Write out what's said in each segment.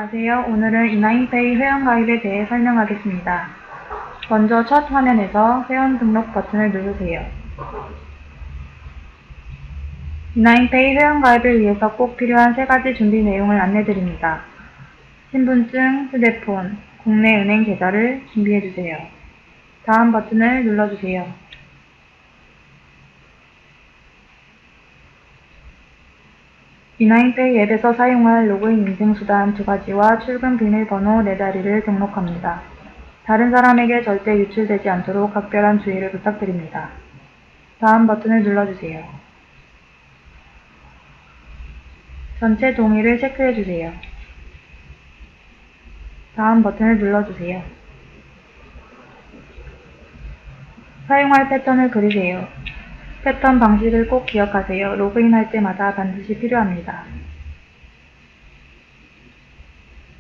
안녕하세요. 오늘은 이나인페이 회원가입에 대해 설명하겠습니다. 먼저 첫 화면에서 회원 등록 버튼을 누르세요. 이나인페이 회원가입을 위해서 꼭 필요한 3가지 준비 내용을 안내드립니다. 신분증, 휴대폰, 국내 은행 계좌를 준비해주세요. 다음 버튼을 눌러주세요. 이나인페이 앱에서 사용할 로그인 인증수단 2가지와 출금 비밀번호 4자리를 등록합니다. 다른 사람에게 절대 유출되지 않도록 각별한 주의를 부탁드립니다. 다음 버튼을 눌러주세요. 전체 동의를 체크해주세요. 다음 버튼을 눌러주세요. 사용할 패턴을 그리세요. 패턴 방식을 꼭 기억하세요. 로그인할 때마다 반드시 필요합니다.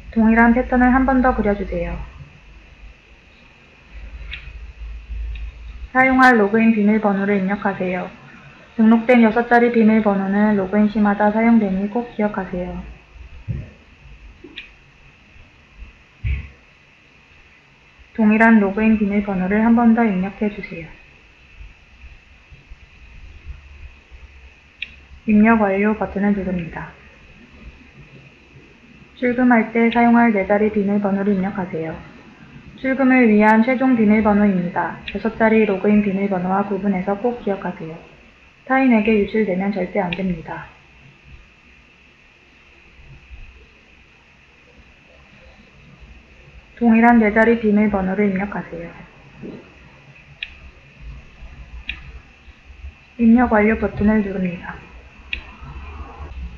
동일한 패턴을 한 번 더 그려주세요. 사용할 로그인 비밀번호를 입력하세요. 등록된 6자리 비밀번호는 로그인 시마다 사용되니 꼭 기억하세요. 동일한 로그인 비밀번호를 한 번 더 입력해주세요. 입력 완료 버튼을 누릅니다. 출금할 때 사용할 4자리 비밀번호를 입력하세요. 출금을 위한 최종 비밀번호입니다. 6자리 로그인 비밀번호와 구분해서 꼭 기억하세요. 타인에게 유출되면 절대 안됩니다. 동일한 4자리 비밀번호를 입력하세요. 입력 완료 버튼을 누릅니다.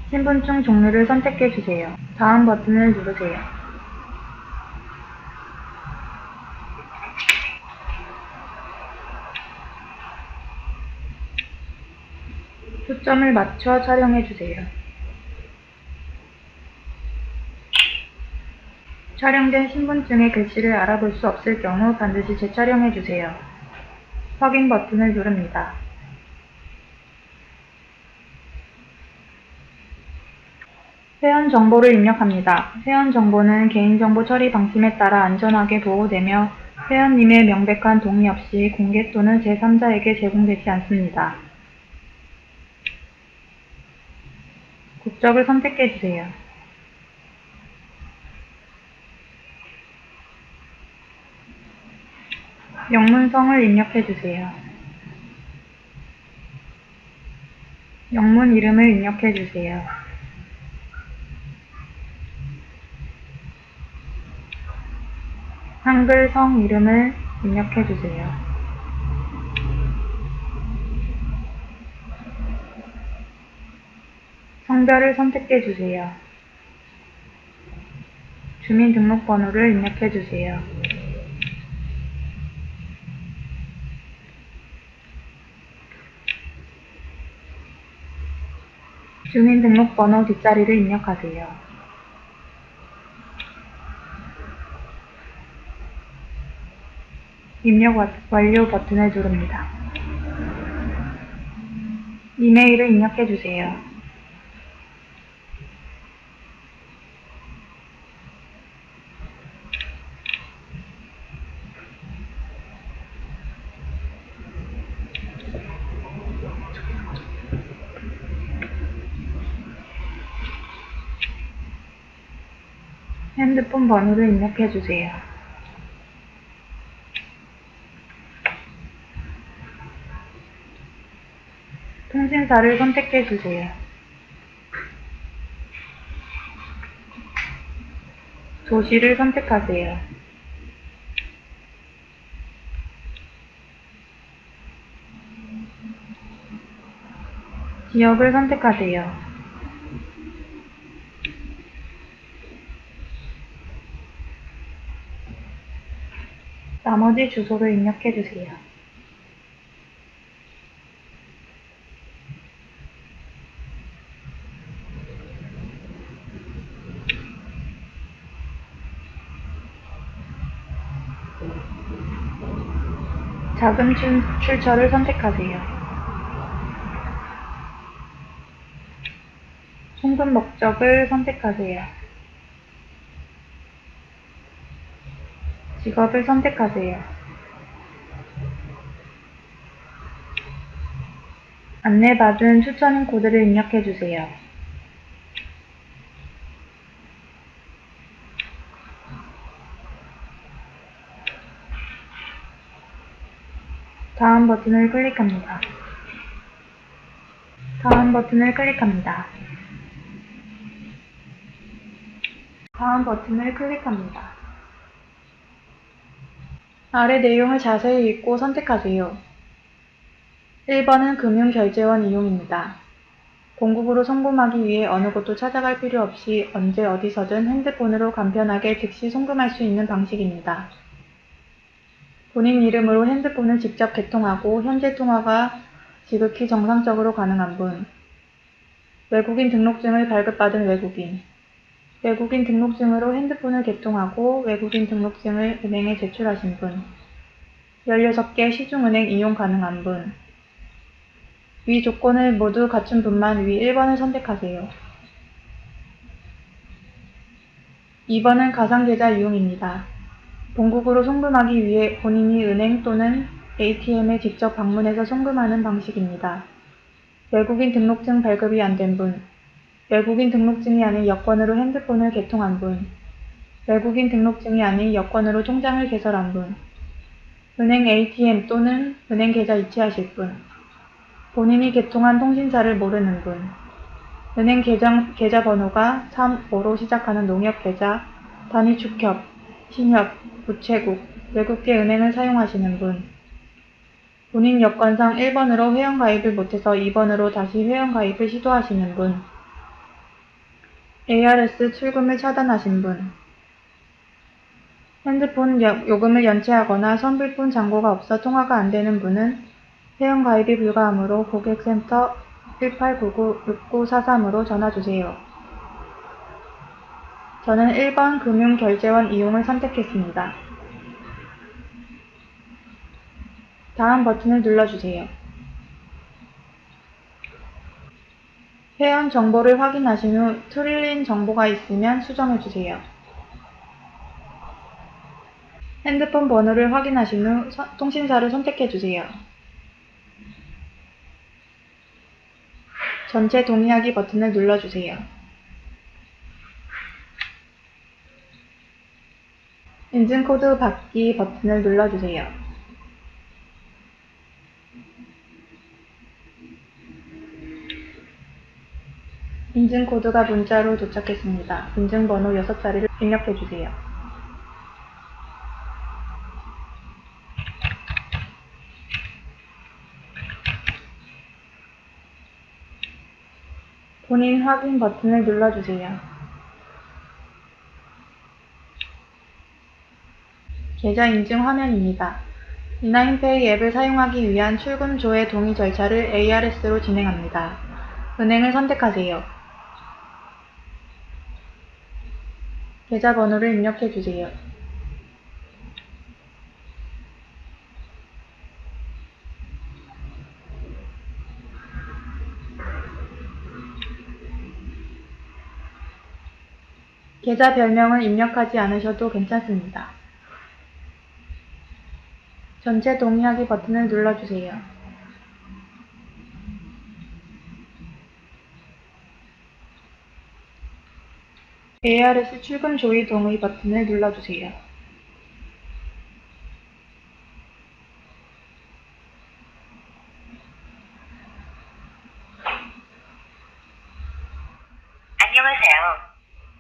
신분증 종류를 선택해주세요. 다음 버튼을 누르세요. 초점을 맞춰 촬영해주세요. 촬영된 신분증의 글씨를 알아볼 수 없을 경우 반드시 재촬영해주세요. 확인 버튼을 누릅니다. 회원 정보를 입력합니다. 회원 정보는 개인정보 처리 방침에 따라 안전하게 보호되며 회원님의 명백한 동의 없이 공개 또는 제3자에게 제공되지 않습니다. 국적을 선택해주세요. 영문성을 입력해주세요. 영문 이름을 입력해주세요. 한글 성 이름을 입력해주세요. 성별을 선택해주세요. 주민등록번호를 입력해주세요. 주민등록번호 뒷자리를 입력하세요. 입력 완료 버튼을 누릅니다. 이메일을 입력해주세요. 핸드폰 번호를 입력해주세요. 통신사를 선택해주세요. 도시를 선택하세요. 지역을 선택하세요. 나머지 주소를 입력해주세요. 자금 출처를 선택하세요. 송금 목적을 선택하세요. 직업을 선택하세요. 안내받은 추천인 코드를 입력해주세요. 다음 버튼을 클릭합니다. 다음 버튼을 클릭합니다. 다음 버튼을 클릭합니다. 아래 내용을 자세히 읽고 선택하세요. 1번은 금융결제원 이용입니다. 본국으로 송금하기 위해 어느 곳도 찾아갈 필요 없이 언제 어디서든 핸드폰으로 간편하게 즉시 송금할 수 있는 방식입니다. 본인 이름으로 핸드폰을 직접 개통하고 현재 통화가 지극히 정상적으로 가능한 분, 외국인 등록증을 발급받은 외국인, 외국인 등록증으로 핸드폰을 개통하고 외국인 등록증을 은행에 제출하신 분, 16개 시중은행 이용 가능한 분, 위 조건을 모두 갖춘 분만 위 1번을 선택하세요. 2번은 가상계좌 이용입니다. 본국으로 송금하기 위해 본인이 은행 또는 ATM에 직접 방문해서 송금하는 방식입니다. 외국인 등록증 발급이 안 된 분, 외국인 등록증이 아닌 여권으로 핸드폰을 개통한 분, 외국인 등록증이 아닌 여권으로 통장을 개설한 분, 은행 ATM 또는 은행 계좌 이체하실 분, 본인이 개통한 통신사를 모르는 분, 은행 계좌 번호가 35로 시작하는 농협계좌, 단위축협, 신협, 우체국, 외국계 은행을 사용하시는 분, 본인 여건상 1번으로 회원가입을 못해서 2번으로 다시 회원가입을 시도하시는 분, ARS 출금을 차단하신 분, 핸드폰 요금을 연체하거나 선불폰 잔고가 없어 통화가 안 되는 분은 회원가입이 불가하므로 고객센터 1899-6943으로 전화주세요. 저는 1번 금융결제원 이용을 선택했습니다. 다음 버튼을 눌러주세요. 회원 정보를 확인하신 후 틀린 정보가 있으면 수정해주세요. 핸드폰 번호를 확인하신 후 통신사를 선택해주세요. 전체 동의하기 버튼을 눌러주세요. 인증코드 받기 버튼을 눌러주세요. 인증코드가 문자로 도착했습니다. 인증번호 6자리를 입력해주세요. 본인 확인 버튼을 눌러주세요. 계좌 인증 화면입니다. 이나인페이 앱을 사용하기 위한 출금 조회 동의 절차를 ARS로 진행합니다. 은행을 선택하세요. 계좌번호를 입력해주세요. 계좌 별명을 입력하지 않으셔도 괜찮습니다. 전체 동의하기 버튼을 눌러주세요. ARS 출금 조회 동의 버튼을 눌러주세요. 안녕하세요.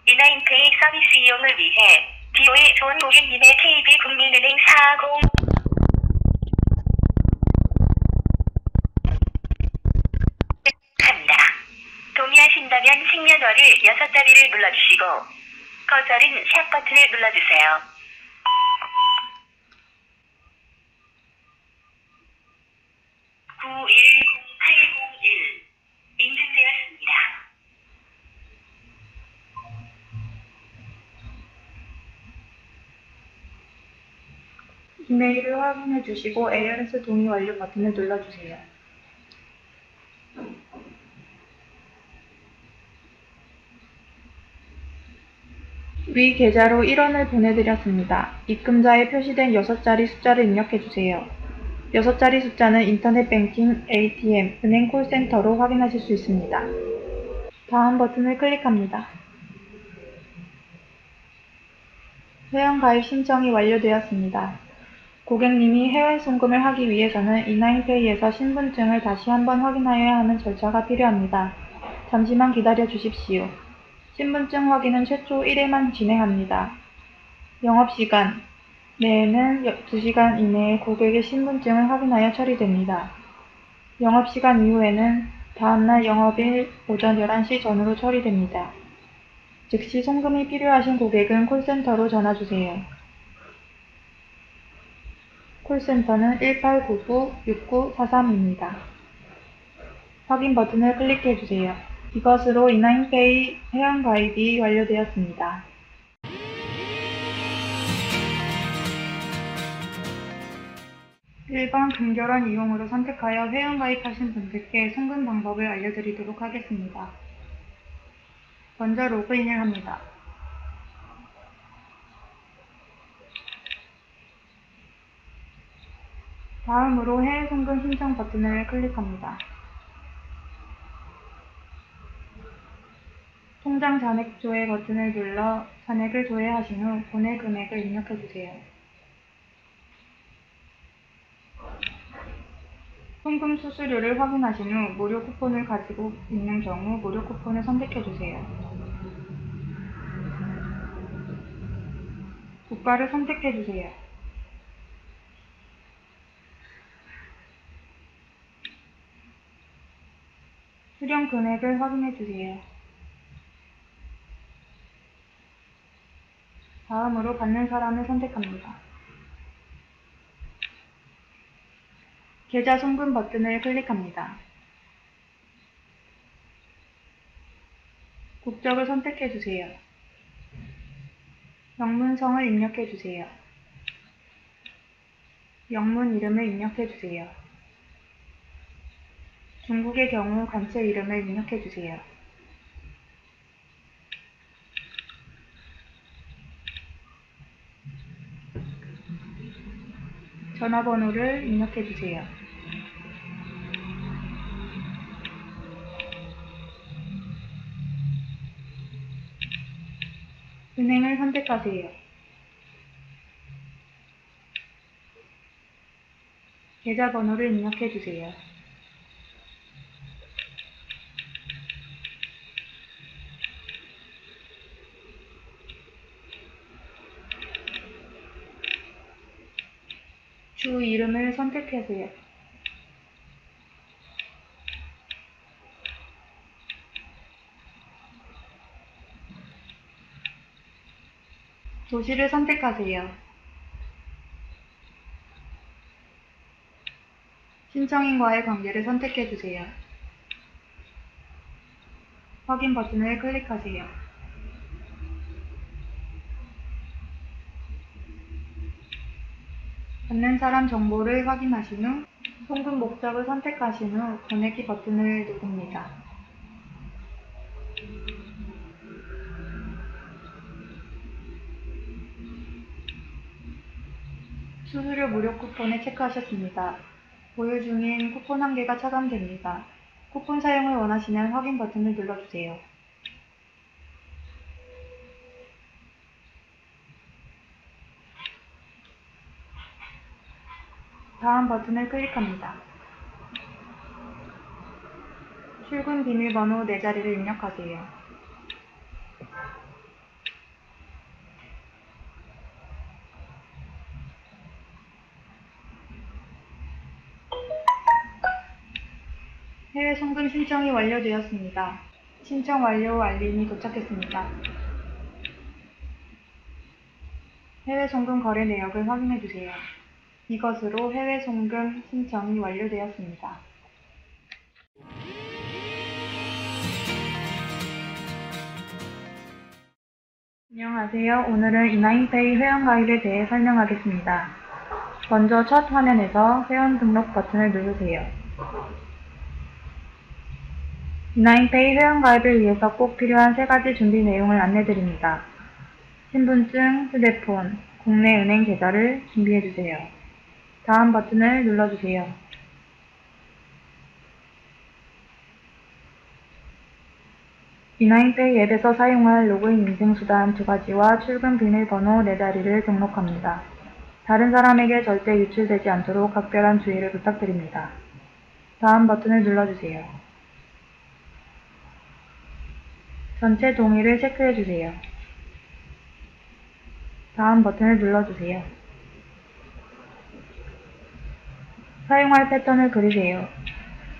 이나인페이 서비스 이용을 위해 기호에 좋은 고객님의 KB국민은행 40 합니다. 동의하신다면 생년월일 6자리를 눌러주시고 거절은 샵 버튼을 눌러주세요. 인증되었습니다. 이메일을 확인해 주시고 ARS 동의 완료 버튼을 눌러주세요. 위 계좌로 1원을 보내드렸습니다. 입금자에 표시된 6자리 숫자를 입력해주세요. 6자리 숫자는 인터넷 뱅킹, ATM, 은행 콜센터로 확인하실 수 있습니다. 다음 버튼을 클릭합니다. 회원가입 신청이 완료되었습니다. 고객님이 해외 송금을 하기 위해서는 이나인페이에서 신분증을 다시 한번 확인하여야 하는 절차가 필요합니다. 잠시만 기다려 주십시오. 신분증 확인은 최초 1회만 진행합니다. 영업시간 내에는 2시간 이내에 고객의 신분증을 확인하여 처리됩니다. 영업시간 이후에는 다음날 영업일 오전 11시 전후로 처리됩니다. 즉시 송금이 필요하신 고객은 콜센터로 전화주세요. 콜센터는 1899-6943입니다. 확인 버튼을 클릭해주세요. 이것으로 이나인페이 회원가입이 완료되었습니다. (1번) 근결한 이용으로 선택하여 회원가입하신 분들께 송금 방법을 알려드리도록 하겠습니다. 먼저 로그인을 합니다. 다음으로 해외 송금 신청 버튼을 클릭합니다. 통장 잔액 조회 버튼을 눌러 잔액을 조회하신 후 보낼 금액을 입력해주세요. 송금 수수료를 확인하신 후 무료 쿠폰을 가지고 있는 경우 무료 쿠폰을 선택해주세요. 국가를 선택해주세요. 수령 금액을 확인해주세요. 다음으로 받는 사람을 선택합니다. 계좌 송금 버튼을 클릭합니다. 국적을 선택해주세요. 영문성을 입력해주세요. 영문 이름을 입력해주세요. 중국의 경우 간체 이름을 입력해주세요. 전화번호를 입력해주세요. 은행을 선택하세요. 계좌번호를 입력해주세요. 주 이름을 선택하세요. 도시를 선택하세요. 신청인과의 관계를 선택해주세요. 확인 버튼을 클릭하세요. 받는 사람 정보를 확인하신 후 송금 목적을 선택하신 후 보내기 버튼을 누릅니다. 수수료 무료 쿠폰에 체크하셨습니다. 보유 중인 쿠폰 한 개가 차감됩니다. 쿠폰 사용을 원하시면 확인 버튼을 눌러주세요. 다음 버튼을 클릭합니다. 출금 비밀번호 4자리를 입력하세요. 해외 송금 신청이 완료되었습니다. 신청 완료 알림이 도착했습니다. 해외 송금 거래 내역을 확인해주세요. 이것으로 해외 송금 신청이 완료되었습니다. 안녕하세요. 오늘은 이나인페이 회원가입에 대해 설명하겠습니다. 먼저 첫 화면에서 회원 등록 버튼을 누르세요. 이나인페이 회원가입을 위해서 꼭 필요한 3가지 준비 내용을 안내드립니다. 신분증, 휴대폰, 국내 은행 계좌를 준비해주세요. 다음 버튼을 눌러주세요. 비나인페이 앱에서 사용할 로그인 인증수단 2가지와 출금 비밀번호 4자리를 등록합니다. 다른 사람에게 절대 유출되지 않도록 각별한 주의를 부탁드립니다. 다음 버튼을 눌러주세요. 전체 동의를 체크해주세요. 다음 버튼을 눌러주세요. 사용할 패턴을 그리세요.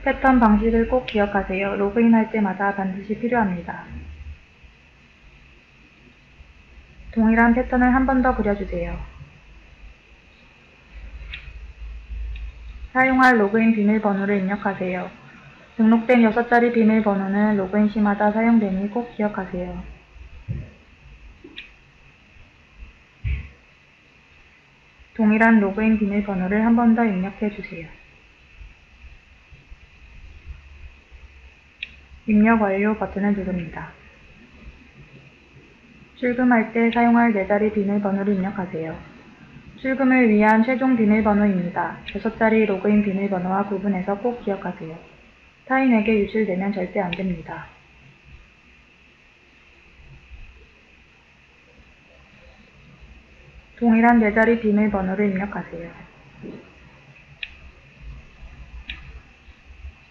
패턴 방식을 꼭 기억하세요. 로그인할 때마다 반드시 필요합니다. 동일한 패턴을 한 번 더 그려주세요. 사용할 로그인 비밀번호를 입력하세요. 등록된 6자리 비밀번호는 로그인 시마다 사용되니 꼭 기억하세요. 동일한 로그인 비밀번호를 한 번 더 입력해주세요. 입력 완료 버튼을 누릅니다. 출금할 때 사용할 4자리 비밀번호를 입력하세요. 출금을 위한 최종 비밀번호입니다. 6자리 로그인 비밀번호와 구분해서 꼭 기억하세요. 타인에게 유출되면 절대 안됩니다. 동일한 4자리 비밀번호를 입력하세요.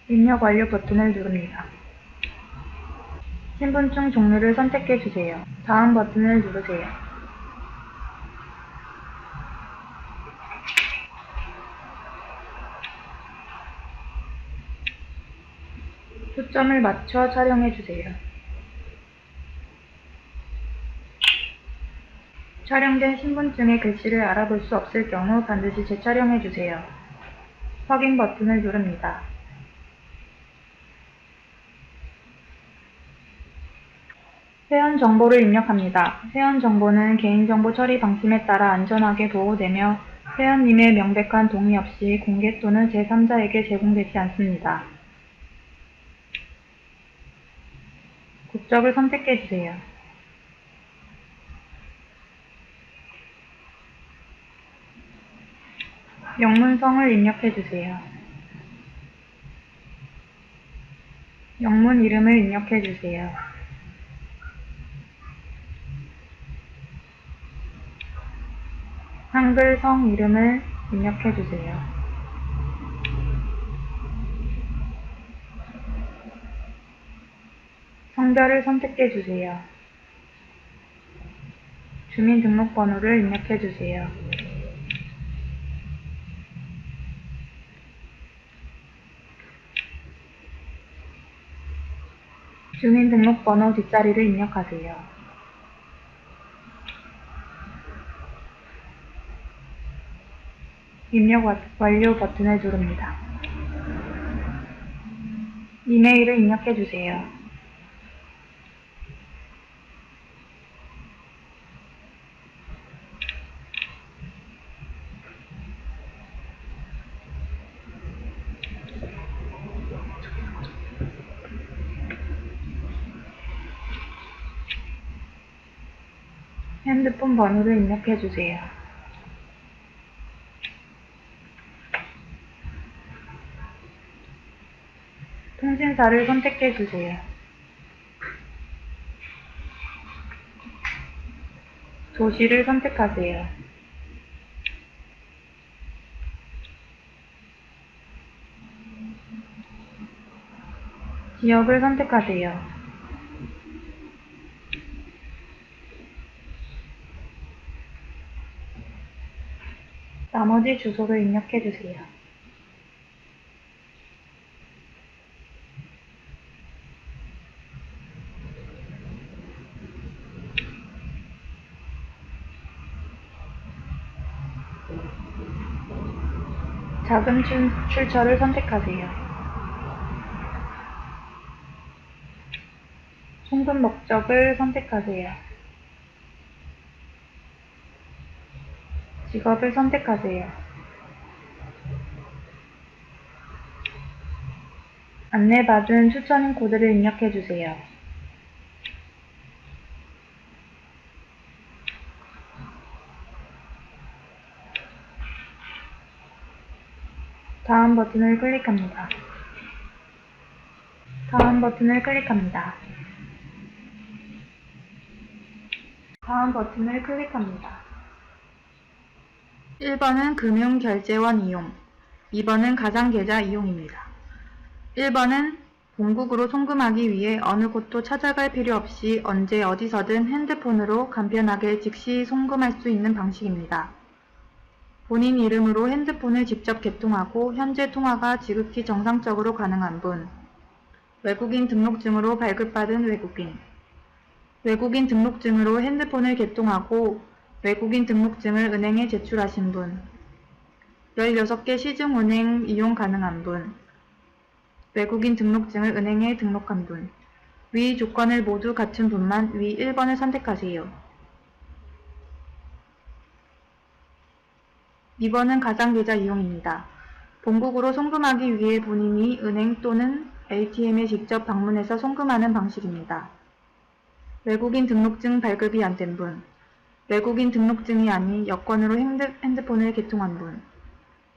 입력 완료 버튼을 누릅니다. 신분증 종류를 선택해주세요. 다음 버튼을 누르세요. 초점을 맞춰 촬영해주세요. 촬영된 신분증의 글씨를 알아볼 수 없을 경우 반드시 재촬영해주세요. 확인 버튼을 누릅니다. 회원 정보를 입력합니다. 회원 정보는 개인정보 처리 방침에 따라 안전하게 보호되며 회원님의 명백한 동의 없이 공개 또는 제3자에게 제공되지 않습니다. 국적을 선택해주세요. 영문성을 입력해주세요. 영문 이름을 입력해주세요. 한글 성 이름을 입력해주세요. 성별을 선택해주세요. 주민등록번호를 입력해주세요. 주민등록번호 뒷자리를 입력하세요. 입력 완료 버튼을 누릅니다. 이메일을 입력해주세요. 핸드폰 번호를 입력해주세요. 통신사를 선택해주세요. 도시를 선택하세요. 지역을 선택하세요. 나머지 주소를 입력해주세요. 자금 출처를 선택하세요. 송금 목적을 선택하세요. 직업을 선택하세요. 안내받은 추천인 코드를 입력해주세요. 다음 버튼을 클릭합니다. 다음 버튼을 클릭합니다. 다음 버튼을 클릭합니다. 1번은 금융결제원 이용, 2번은 가상계좌 이용입니다. 1번은 본국으로 송금하기 위해 어느 곳도 찾아갈 필요 없이 언제 어디서든 핸드폰으로 간편하게 즉시 송금할 수 있는 방식입니다. 본인 이름으로 핸드폰을 직접 개통하고 현재 통화가 지극히 정상적으로 가능한 분, 외국인 등록증으로 발급받은 외국인, 외국인 등록증으로 핸드폰을 개통하고 외국인 등록증을 은행에 제출하신 분, 16개 시중은행 이용 가능한 분, 외국인 등록증을 은행에 등록한 분, 위 조건을 모두 갖춘 분만 위 1번을 선택하세요. 2번은 가상계좌 이용입니다. 본국으로 송금하기 위해 본인이 은행 또는 ATM에 직접 방문해서 송금하는 방식입니다. 외국인 등록증 발급이 안 된 분, 외국인 등록증이 아닌 여권으로 핸드폰을 개통한 분,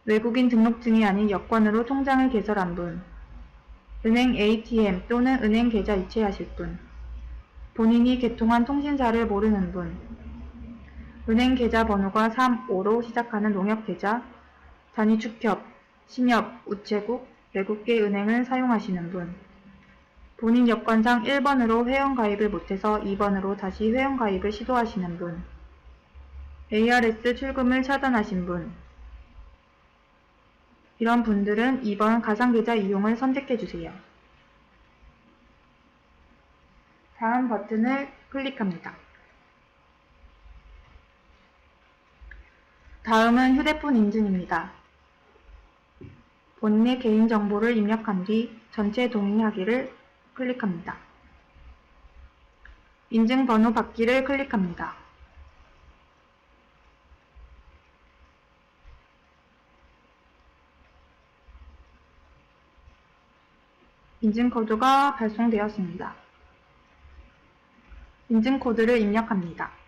외국인 등록증이 아닌 여권으로 통장을 개설한 분, 은행 ATM 또는 은행 계좌 이체하실 분, 본인이 개통한 통신사를 모르는 분, 은행 계좌 번호가 3, 5로 시작하는 농협계좌, 단위축협, 신협, 우체국, 외국계 은행을 사용하시는 분, 본인 여건상 1번으로 회원가입을 못해서 2번으로 다시 회원가입을 시도하시는 분, ARS 출금을 차단하신 분, 이런 분들은 2번 가상계좌 이용을 선택해주세요. 다음 버튼을 클릭합니다. 다음은 휴대폰 인증입니다. 본인의 개인정보를 입력한 뒤 전체 동의하기를 클릭합니다. 인증번호 받기를 클릭합니다. 인증코드가 발송되었습니다. 인증코드를 입력합니다.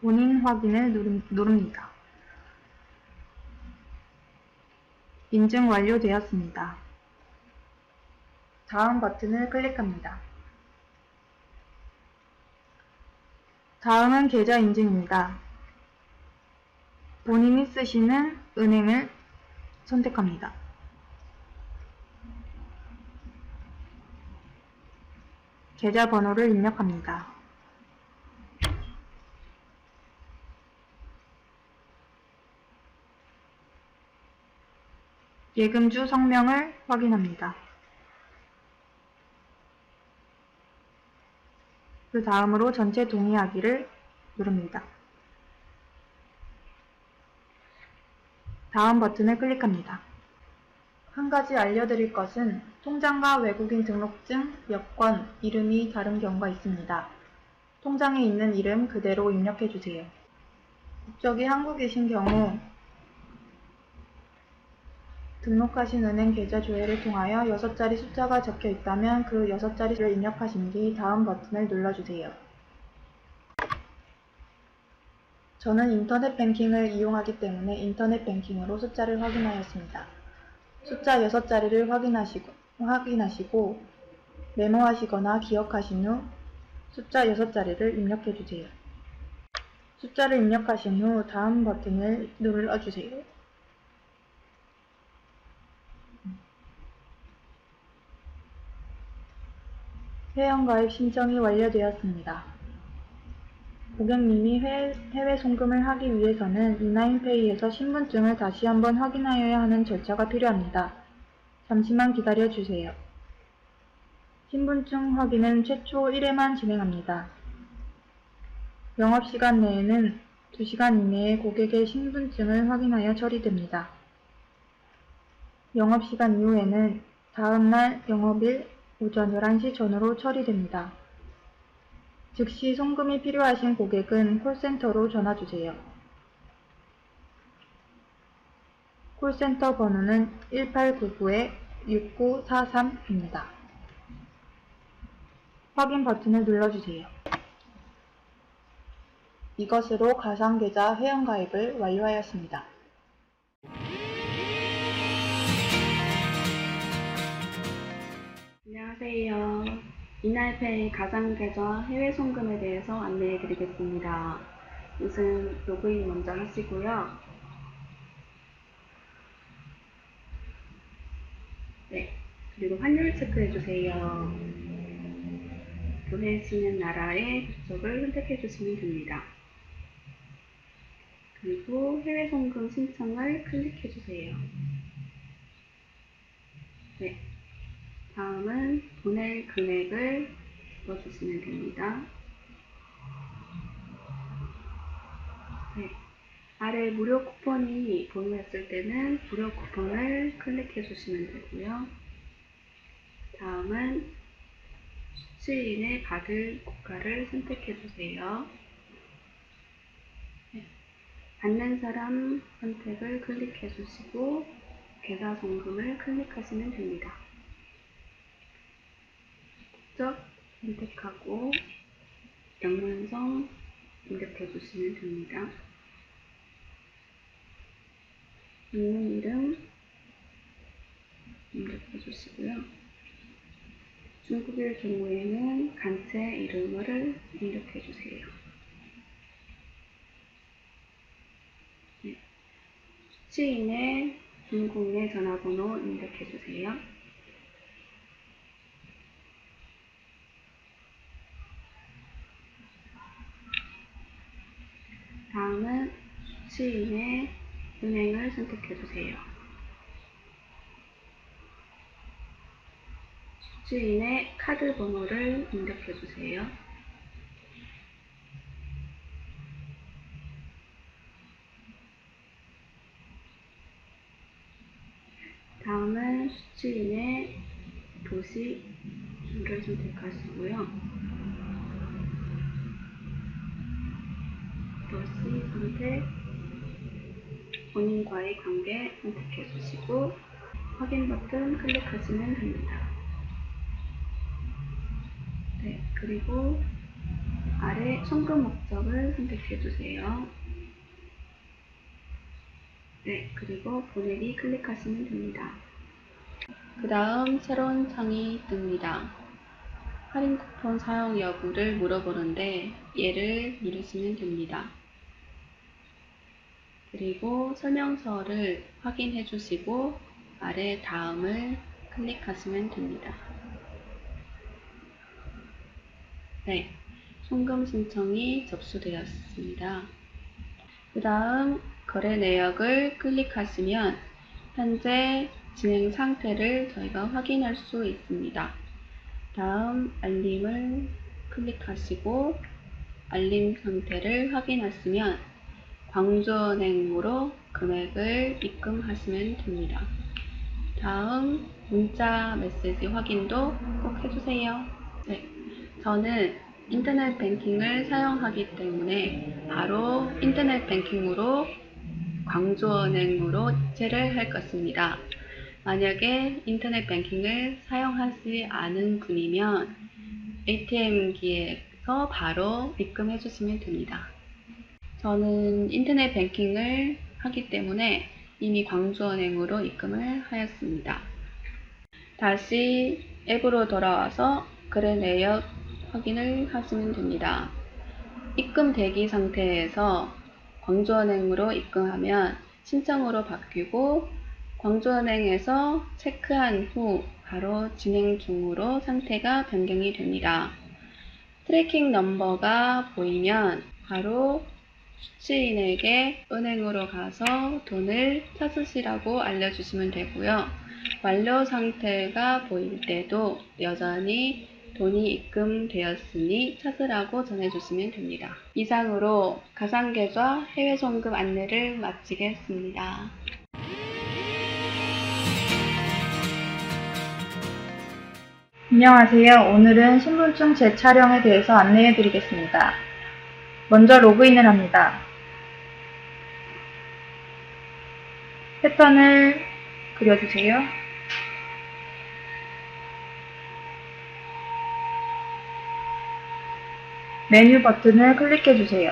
본인 확인을 누릅니다. 인증 완료되었습니다. 다음 버튼을 클릭합니다. 다음은 계좌 인증입니다. 본인이 쓰시는 은행을 선택합니다. 계좌 번호를 입력합니다. 예금주 성명을 확인합니다. 그 다음으로 전체 동의하기를 누릅니다. 다음 버튼을 클릭합니다. 한 가지 알려드릴 것은 통장과 외국인 등록증, 여권, 이름이 다른 경우가 있습니다. 통장에 있는 이름 그대로 입력해주세요. 국적이 한국이신 경우 등록하신 은행 계좌 조회를 통하여 6자리 숫자가 적혀 있다면 그 6자리를 입력하신 뒤 다음 버튼을 눌러주세요. 저는 인터넷 뱅킹을 이용하기 때문에 인터넷 뱅킹으로 숫자를 확인하였습니다. 숫자 6자리를 확인하시고 메모하시거나 기억하신 후 숫자 6자리를 입력해주세요. 숫자를 입력하신 후 다음 버튼을 눌러주세요. 회원가입 신청이 완료되었습니다. 고객님이 해외 송금을 하기 위해서는 이나인페이에서 신분증을 다시 한번 확인하여야 하는 절차가 필요합니다. 잠시만 기다려 주세요. 신분증 확인은 최초 1회만 진행합니다. 영업시간 내에는 2시간 이내에 고객의 신분증을 확인하여 처리됩니다. 영업시간 이후에는 다음날 영업일 오전 11시 전후로 처리됩니다. 즉시 송금이 필요하신 고객은 콜센터로 전화주세요. 콜센터 번호는 1899-6943입니다. 확인 버튼을 눌러주세요. 이것으로 가상계좌 회원가입을 완료하였습니다. 안녕하세요. 이날페이 가상계좌 해외 송금에 대해서 안내해 드리겠습니다. 우선 로그인 먼저 하시고요. 네, 그리고 환율 체크해 주세요. 보내시는 나라의 국적을 선택해 주시면 됩니다. 그리고 해외 송금 신청을 클릭해 주세요. 네, 다음은 보낼 금액을 넣어주시면 됩니다. 네, 아래 무료 쿠폰이 보유했을 때는 무료 쿠폰을 클릭해 주시면 되고요. 다음은 수취인의 받을 국가를 선택해 주세요. 네, 받는 사람 선택을 클릭해 주시고 계좌 송금을 클릭하시면 됩니다. 국적 선택하고 영문성 입력해 주시면 됩니다. 있는 이름 입력해 주시고요. 중국일 경우에는 간체 이름을 입력해 주세요. 네. 수취인의 중국 내 전화번호 입력해 주세요. 다음은 수취인의 은행을 선택해 주세요. 수취인의 카드 번호를 입력해 주세요. 다음은 수취인의 도시를 선택하시고요. 도시 선택, 본인과의 관계 선택해 주시고 확인 버튼 클릭하시면 됩니다. 네, 그리고 아래 송금 목적을 선택해 주세요. 네, 그리고 보내기 클릭하시면 됩니다. 그 다음 새로운 창이 뜹니다. 할인 쿠폰 사용 여부를 물어보는데 얘를 누르시면 됩니다. 그리고 설명서를 확인해 주시고 아래 다음을 클릭하시면 됩니다. 네, 송금 신청이 접수되었습니다. 그 다음 거래 내역을 클릭하시면 현재 진행 상태를 저희가 확인할 수 있습니다. 다음 알림을 클릭하시고 알림 상태를 확인하시면 광주은행으로 금액을 입금하시면 됩니다. 다음 문자 메시지 확인도 꼭 해주세요. 네, 저는 인터넷 뱅킹을 사용하기 때문에 바로 인터넷 뱅킹으로 광주은행으로 이체를 할 것입니다. 만약에 인터넷 뱅킹을 사용하지 않은 분이면 ATM기에서 바로 입금해 주시면 됩니다. 저는 인터넷 뱅킹을 하기 때문에 이미 광주은행으로 입금을 하였습니다. 다시 앱으로 돌아와서 거래 내역 확인을 하시면 됩니다. 입금 대기 상태에서 광주은행으로 입금하면 신청으로 바뀌고 광주은행에서 체크한 후 바로 진행 중으로 상태가 변경이 됩니다. 트래킹 넘버가 보이면 바로 수취인에게 은행으로 가서 돈을 찾으시라고 알려주시면 되고요. 완료 상태가 보일 때도 여전히 돈이 입금되었으니 찾으라고 전해주시면 됩니다. 이상으로 가상계좌 해외 송금 안내를 마치겠습니다. 안녕하세요. 오늘은 신분증 재촬영에 대해서 안내해 드리겠습니다. 먼저 로그인을 합니다. 패턴을 그려주세요. 메뉴 버튼을 클릭해 주세요.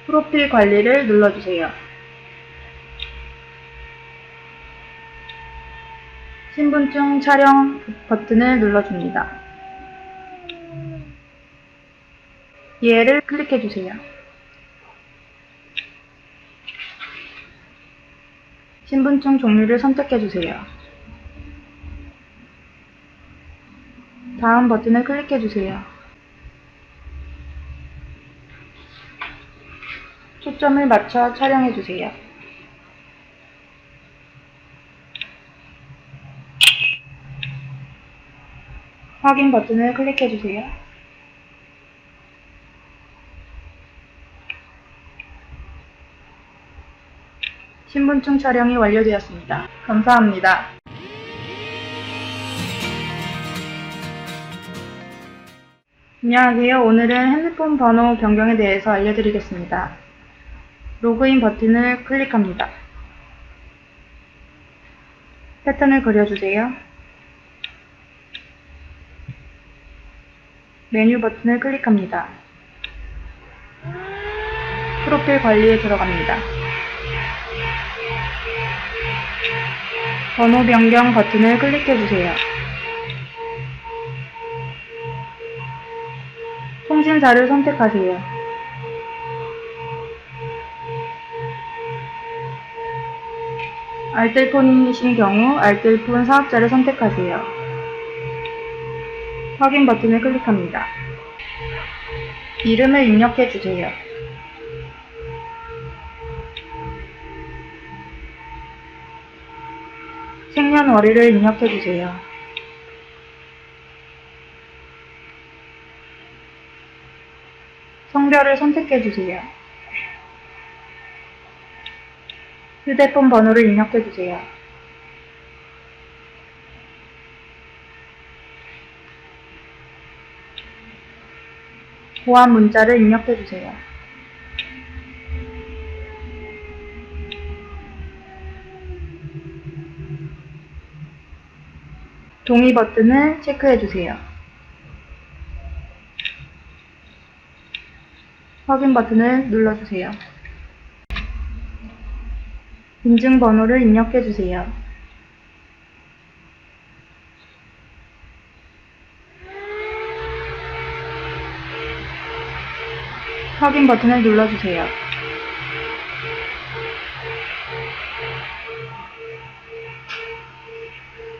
프로필 관리를 눌러주세요. 신분증 촬영 버튼을 눌러줍니다. 얘를 클릭해주세요. 신분증 종류를 선택해주세요. 다음 버튼을 클릭해주세요. 초점을 맞춰 촬영해주세요. 확인 버튼을 클릭해주세요. 신분증 촬영이 완료되었습니다. 감사합니다. 안녕하세요. 오늘은 핸드폰 번호 변경에 대해서 알려드리겠습니다. 로그인 버튼을 클릭합니다. 패턴을 그려주세요. 메뉴 버튼을 클릭합니다. 프로필 관리에 들어갑니다. 번호 변경 버튼을 클릭해주세요. 통신사를 선택하세요. 알뜰폰이신 경우 알뜰폰 사업자를 선택하세요. 확인 버튼을 클릭합니다. 이름을 입력해주세요. 생년월일을 입력해주세요. 성별을 선택해주세요. 휴대폰 번호를 입력해주세요. 보안 문자를 입력해주세요. 동의 버튼을 체크해주세요. 확인 버튼을 눌러주세요. 인증번호를 입력해주세요. 확인 버튼을 눌러주세요.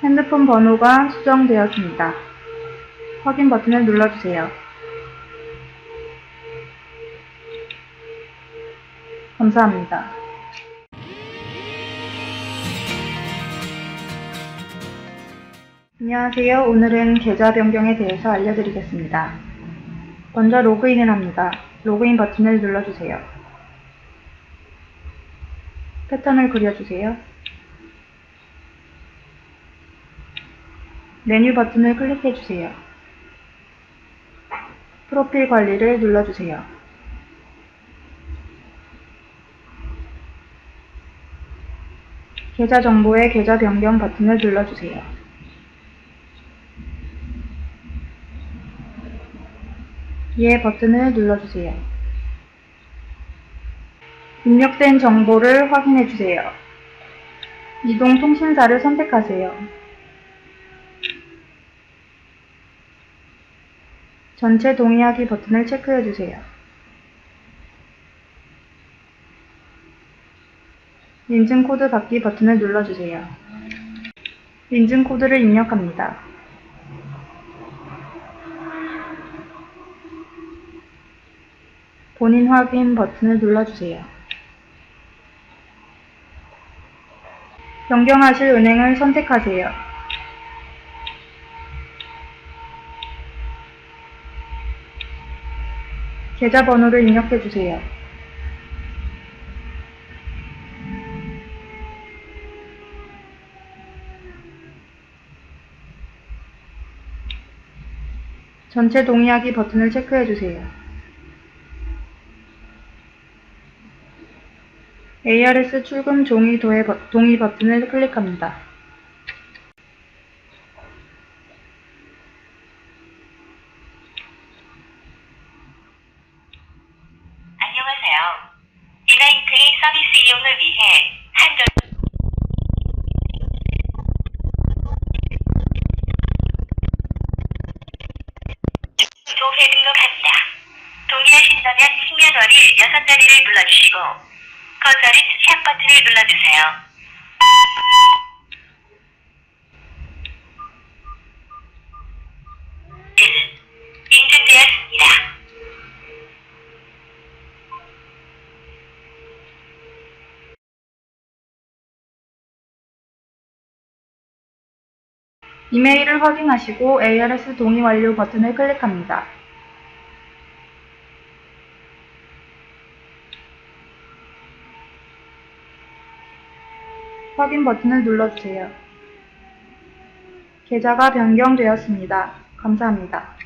핸드폰 번호가 수정되었습니다. 확인 버튼을 눌러주세요. 감사합니다. 안녕하세요. 오늘은 계좌 변경에 대해서 알려드리겠습니다. 먼저 로그인을 합니다. 로그인 버튼을 눌러주세요. 패턴을 그려주세요. 메뉴 버튼을 클릭해주세요. 프로필 관리를 눌러주세요. 계좌 정보의 계좌 변경 버튼을 눌러주세요. 예 버튼을 눌러주세요. 입력된 정보를 확인해주세요. 이동 통신사를 선택하세요. 전체 동의하기 버튼을 체크해주세요. 인증코드 받기 버튼을 눌러주세요. 인증코드를 입력합니다. 본인 확인 버튼을 눌러주세요. 변경하실 은행을 선택하세요. 계좌번호를 입력해주세요. 전체 동의하기 버튼을 체크해주세요. ARS 출금 동의 버튼을 클릭합니다. 안녕하세요. 5회 등록합니다. 동의하신다면 생년월일 6자리를 눌러주시고 거절은 샵 버튼을 눌러주세요. 1. 인증되었습니다. 이메일을 확인하시고 ARS 동의 완료 버튼을 클릭합니다. 확인 버튼을 눌러주세요. 계좌가 변경되었습니다. 감사합니다.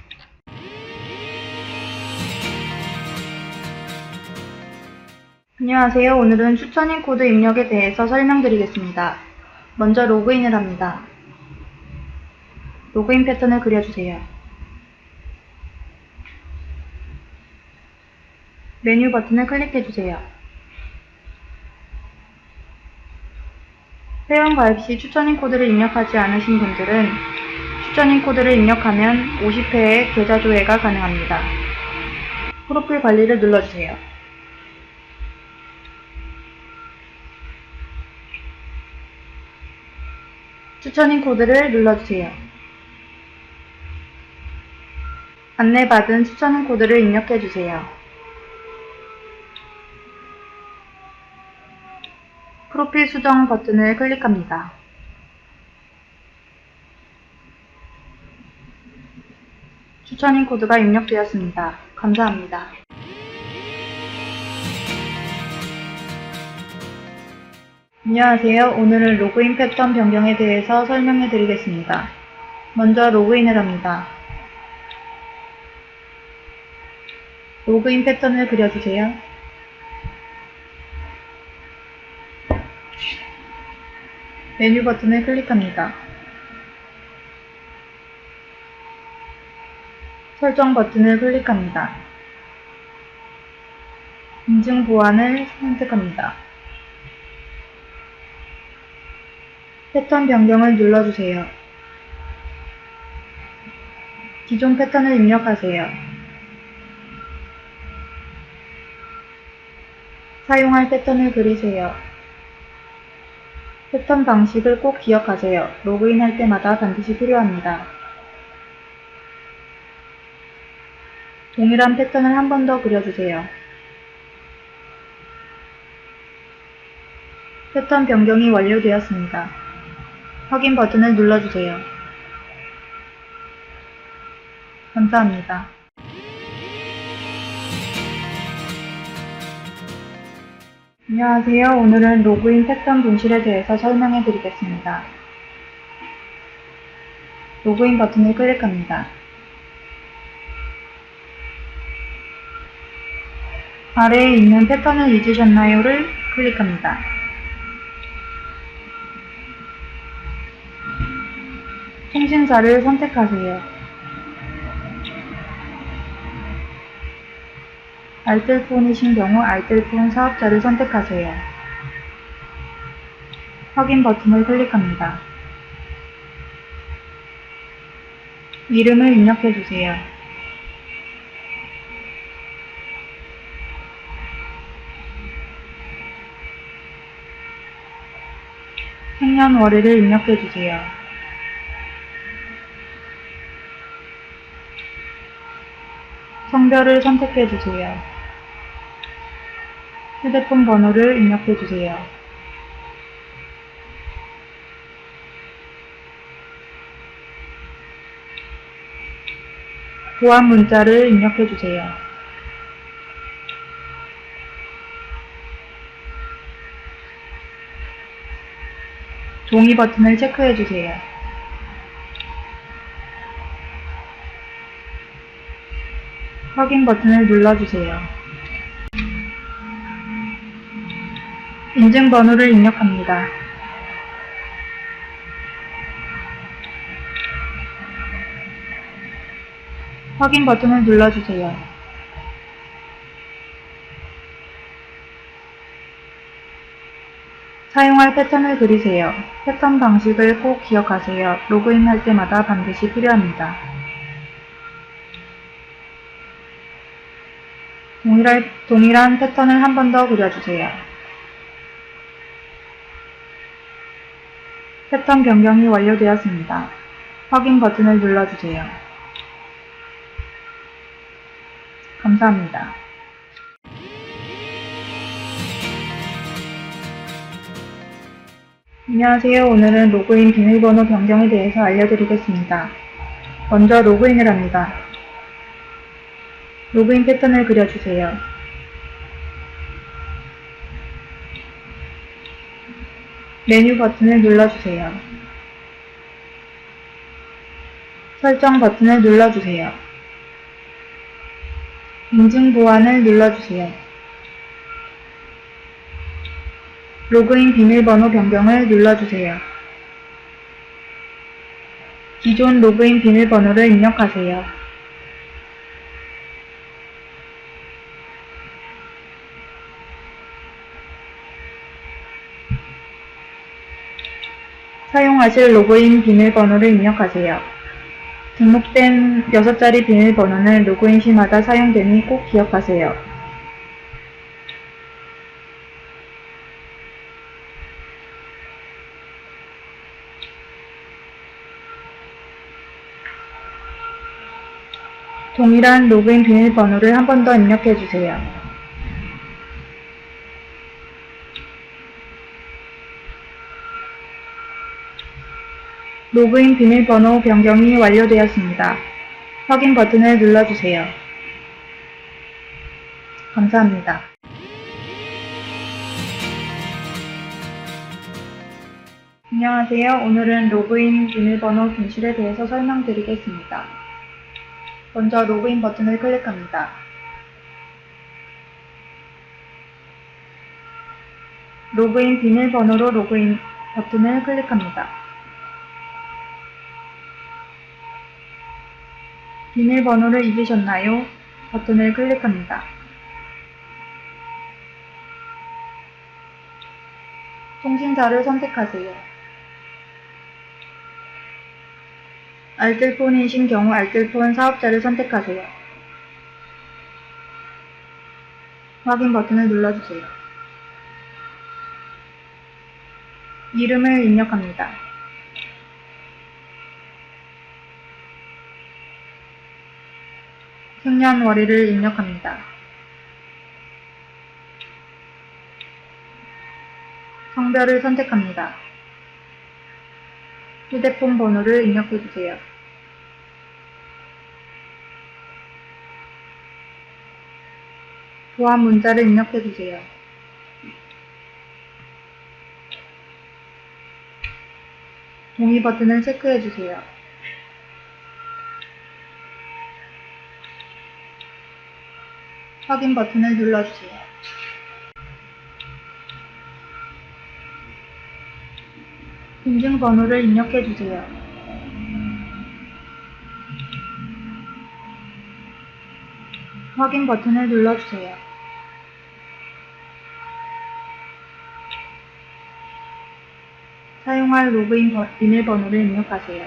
안녕하세요. 오늘은 추천인 코드 입력에 대해서 설명드리겠습니다. 먼저 로그인을 합니다. 로그인 패턴을 그려주세요. 메뉴 버튼을 클릭해주세요. 회원 가입 시 추천인 코드를 입력하지 않으신 분들은 추천인 코드를 입력하면 50회의 계좌 조회가 가능합니다. 프로필 관리를 눌러주세요. 추천인 코드를 눌러주세요. 안내받은 추천인 코드를 입력해주세요. 프로필 수정 버튼을 클릭합니다. 추천인 코드가 입력되었습니다. 감사합니다. 안녕하세요. 오늘은 로그인 패턴 변경에 대해서 설명해 드리겠습니다. 먼저 로그인을 합니다. 로그인 패턴을 그려주세요. 메뉴 버튼을 클릭합니다. 설정 버튼을 클릭합니다. 인증 보안을 선택합니다. 패턴 변경을 눌러주세요. 기존 패턴을 입력하세요. 사용할 패턴을 그리세요. 패턴 방식을 꼭 기억하세요. 로그인할 때마다 반드시 필요합니다. 동일한 패턴을 한 번 더 그려주세요. 패턴 변경이 완료되었습니다. 확인 버튼을 눌러주세요. 감사합니다. 안녕하세요. 오늘은 로그인 패턴 분실에 대해서 설명해 드리겠습니다. 로그인 버튼을 클릭합니다. 아래에 있는 패턴을 잊으셨나요?를 클릭합니다. 통신사를 선택하세요. 알뜰폰이신 경우 알뜰폰 사업자를 선택하세요. 확인 버튼을 클릭합니다. 이름을 입력해주세요. 생년월일을 입력해주세요. 성별을 선택해주세요. 휴대폰 번호를 입력해주세요. 보안 문자를 입력해주세요. 동의 버튼을 체크해주세요. 확인 버튼을 눌러주세요. 인증번호를 입력합니다. 확인 버튼을 눌러주세요. 사용할 패턴을 그리세요. 패턴 방식을 꼭 기억하세요. 로그인할 때마다 반드시 필요합니다. 동일한 패턴을 한 번 더 그려주세요. 패턴 변경이 완료되었습니다. 확인 버튼을 눌러주세요. 감사합니다. 안녕하세요. 오늘은 로그인 비밀번호 변경에 대해서 알려드리겠습니다. 먼저 로그인을 합니다. 로그인 패턴을 그려주세요. 메뉴 버튼을 눌러주세요. 설정 버튼을 눌러주세요. 인증 보안을 눌러주세요. 로그인 비밀번호 변경을 눌러주세요. 기존 로그인 비밀번호를 입력하세요. 사용하실 로그인 비밀번호를 입력하세요. 등록된 6자리 비밀번호는 로그인 시마다 사용되니 꼭 기억하세요. 동일한 로그인 비밀번호를 한 번 더 입력해주세요. 로그인 비밀번호 변경이 완료되었습니다. 확인 버튼을 눌러주세요. 감사합니다. 안녕하세요. 오늘은 로그인 비밀번호 분실에 대해서 설명드리겠습니다. 먼저 로그인 버튼을 클릭합니다. 로그인 비밀번호로 로그인 버튼을 클릭합니다. 비밀번호를 잊으셨나요? 버튼을 클릭합니다. 통신사를 선택하세요. 알뜰폰이신 경우 알뜰폰 사업자를 선택하세요. 확인 버튼을 눌러주세요. 이름을 입력합니다. 생년월일을 입력합니다. 성별을 선택합니다. 휴대폰 번호를 입력해주세요. 보안 문자를 입력해주세요. 동의 버튼을 체크해주세요. 확인 버튼을 눌러주세요. 인증번호를 입력해주세요. 확인 버튼을 눌러주세요. 사용할 로그인 비밀번호를 입력하세요.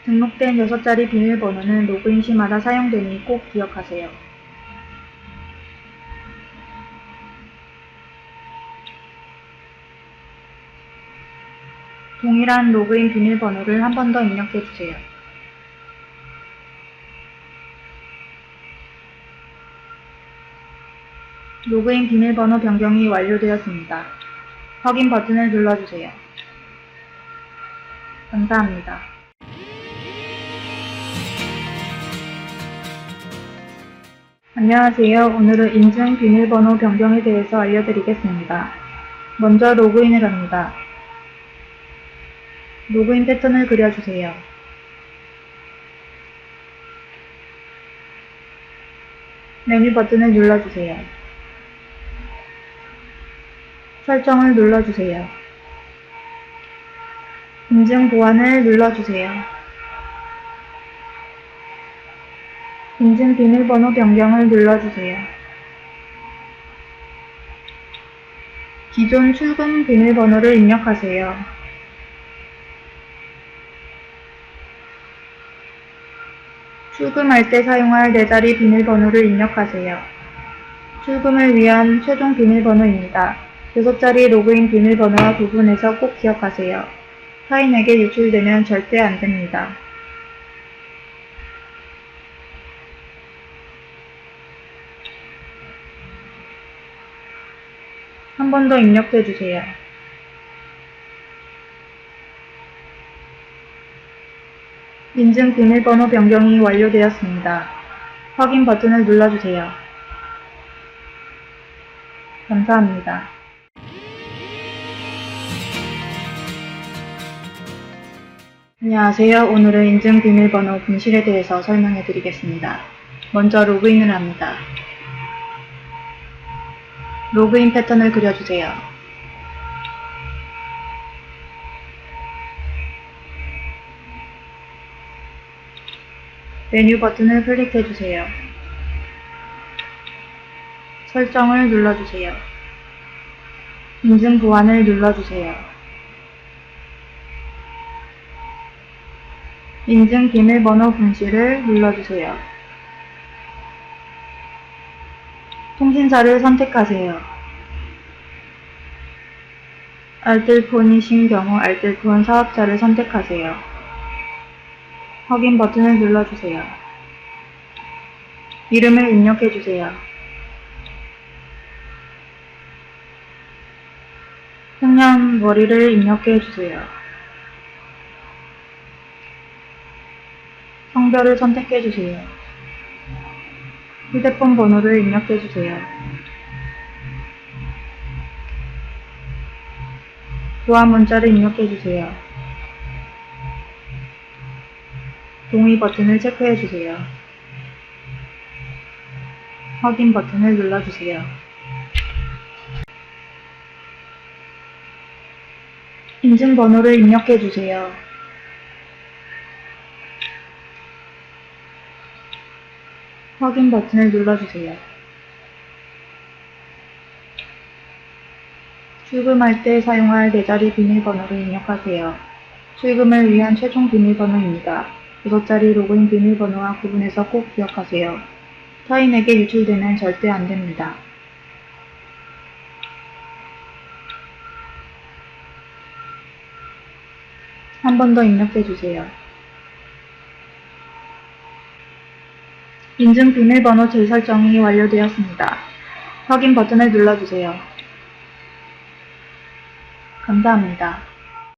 등록된 6자리 비밀번호는 로그인 시마다 사용되니 꼭 기억하세요. 동일한 로그인 비밀번호를 한 번 더 입력해주세요. 로그인 비밀번호 변경이 완료되었습니다. 확인 버튼을 눌러주세요. 감사합니다. 안녕하세요. 오늘은 인증 비밀번호 변경에 대해서 알려드리겠습니다. 먼저 로그인을 합니다. 로그인 패턴을 그려주세요. 메뉴 버튼을 눌러주세요. 설정을 눌러주세요. 인증 보안을 눌러주세요. 인증 비밀번호 변경을 눌러주세요. 기존 출금 비밀번호를 입력하세요. 출금할 때 사용할 4자리 비밀번호를 입력하세요. 출금을 위한 최종 비밀번호입니다. 6자리 로그인 비밀번호와 구분해서 꼭 기억하세요. 타인에게 유출되면 절대 안 됩니다. 한 번 더 입력해 주세요. 인증 비밀번호 변경이 완료되었습니다. 확인 버튼을 눌러주세요. 감사합니다. 안녕하세요. 오늘은 인증 비밀번호 분실에 대해서 설명해 드리겠습니다. 먼저 로그인을 합니다. 로그인 패턴을 그려주세요. 메뉴 버튼을 클릭해 주세요. 설정을 눌러주세요. 인증 보안을 눌러주세요. 인증 비밀번호 분실을 눌러주세요. 통신사를 선택하세요. 알뜰폰이신 경우 알뜰폰 사업자를 선택하세요. 확인 버튼을 눌러주세요. 이름을 입력해주세요. 생년월일을 입력해주세요. 성별을 선택해주세요. 휴대폰 번호를 입력해주세요. 교환 문자를 입력해주세요. 동의 버튼을 체크해주세요. 확인 버튼을 눌러주세요. 인증번호를 입력해주세요. 확인 버튼을 눌러주세요. 출금할 때 사용할 4자리 비밀번호를 입력하세요. 출금을 위한 최종 비밀번호입니다. 6자리 로그인 비밀번호와 구분해서 꼭 기억하세요. 타인에게 유출되면 절대 안 됩니다. 한 번 더 입력해 주세요. 인증 비밀번호 재설정이 완료되었습니다. 확인 버튼을 눌러주세요. 감사합니다.